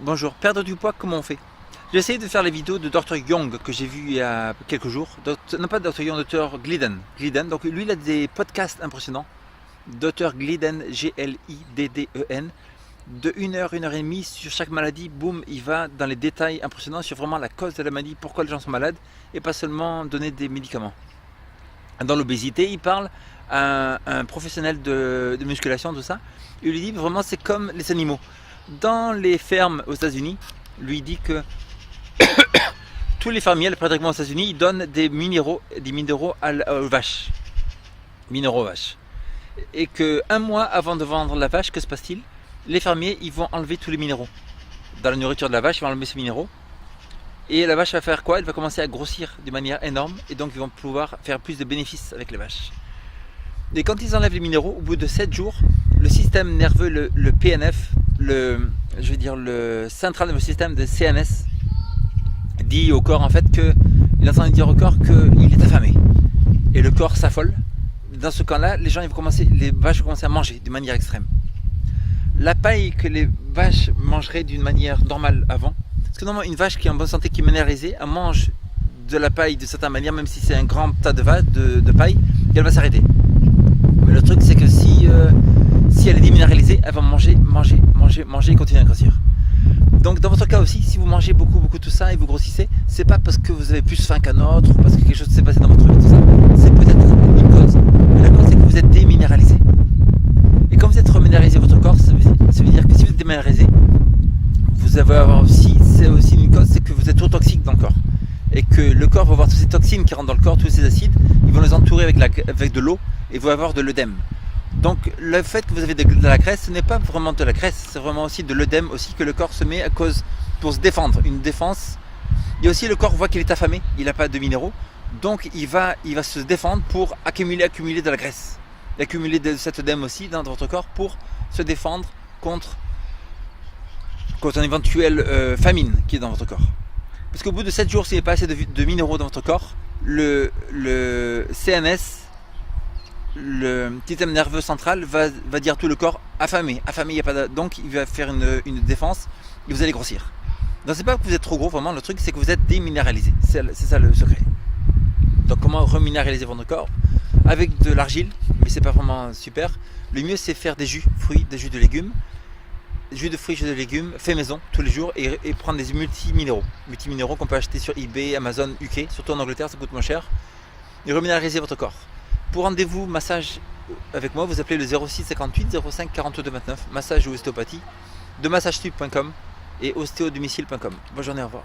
Bonjour, perdre du poids, comment on fait? J'ai essayé de faire les vidéos de Dr Young que j'ai vu il y a quelques jours. Non pas Dr Young, Dr Glidden. Donc lui il a des podcasts impressionnants. Dr Glidden, Glidden, de 1 heure, 1 heure et demie sur chaque maladie. Boum, il va dans les détails impressionnants sur vraiment la cause de la maladie, pourquoi les gens sont malades, et pas seulement donner des médicaments. Dans l'obésité, il parle à un professionnel de musculation, tout ça. Il lui dit vraiment c'est comme les animaux. Dans les fermes aux États-Unis, lui dit que tous les fermiers, pratiquement aux États-Unis, ils donnent des minéraux aux vaches. Minéraux aux vaches. Et que 1 mois avant de vendre la vache, que se passe-t-il? Les fermiers, ils vont enlever tous les minéraux. Dans la nourriture de la vache, ils vont enlever ces minéraux. Et la vache va faire quoi? Elle va commencer à grossir de manière énorme. Et donc, ils vont pouvoir faire plus de bénéfices avec les vaches. Et quand ils enlèvent les minéraux, au bout de 7 jours, le système nerveux, le PNF, le Central Nervous System de CNS, dit au corps en fait que, il est en train de dire au corps qu'il est affamé. Et le corps s'affole. Dans ce cas-là, les vaches vont commencer à manger de manière extrême. La paille que les vaches mangeraient d'une manière normale avant, parce que normalement une vache qui est en bonne santé, qui est minéralisée, elle mange de la paille de certaine manière, même si c'est un grand tas de paille, et elle va s'arrêter. Mais le truc c'est que si elle est déminéralisée, elle va manger et continuer à grossir. Donc dans votre cas aussi, si vous mangez beaucoup tout ça et vous grossissez, c'est pas parce que vous avez plus faim qu'un autre, ou parce que quelque chose s'est passé dans votre vie, tout ça. C'est peut-être une cause. Mais la cause c'est que vous êtes déminéralisé. Et quand vous êtes reminéralisé votre corps, ça veut dire que si vous êtes déminéralisé, vous allez avoir aussi, c'est aussi une cause, c'est que vous êtes trop toxique dans le corps. Et que le corps va avoir toutes ces toxines qui rentrent dans le corps, tous ces acides, ils vont les entourer avec de l'eau et vous allez avoir de l'œdème. Donc le fait que vous avez de la graisse, ce n'est pas vraiment de la graisse, c'est vraiment aussi de l'œdème aussi que le corps se met pour se défendre, une défense. Et aussi le corps voit qu'il est affamé, il n'a pas de minéraux, donc il va se défendre pour accumuler de la graisse. Et accumuler de cet œdème aussi dans votre corps pour se défendre contre une éventuelle famine qui est dans votre corps. Parce qu'au bout de 7 jours, s'il n'y a pas assez de minéraux dans votre corps, le CNS, le système nerveux central, va dire à tout le corps affamé, il y a pas donc il va faire une défense et vous allez grossir. Donc c'est pas que vous êtes trop gros, vraiment, le truc c'est que vous êtes déminéralisé, c'est ça le secret. Donc comment reminéraliser votre corps? Avec de l'argile, mais c'est pas vraiment super. Le mieux c'est faire des jus de légumes, jus de fruits, jus de légumes, fait maison tous les jours et prendre des multiminéraux qu'on peut acheter sur eBay, Amazon, UK, surtout en Angleterre ça coûte moins cher, et reminéraliser votre corps. Pour rendez-vous massage avec moi, vous appelez le 06 58 05 42 29, massage ou ostéopathie, de massagetube.com et ostéodomicile.com. Bonne journée, au revoir.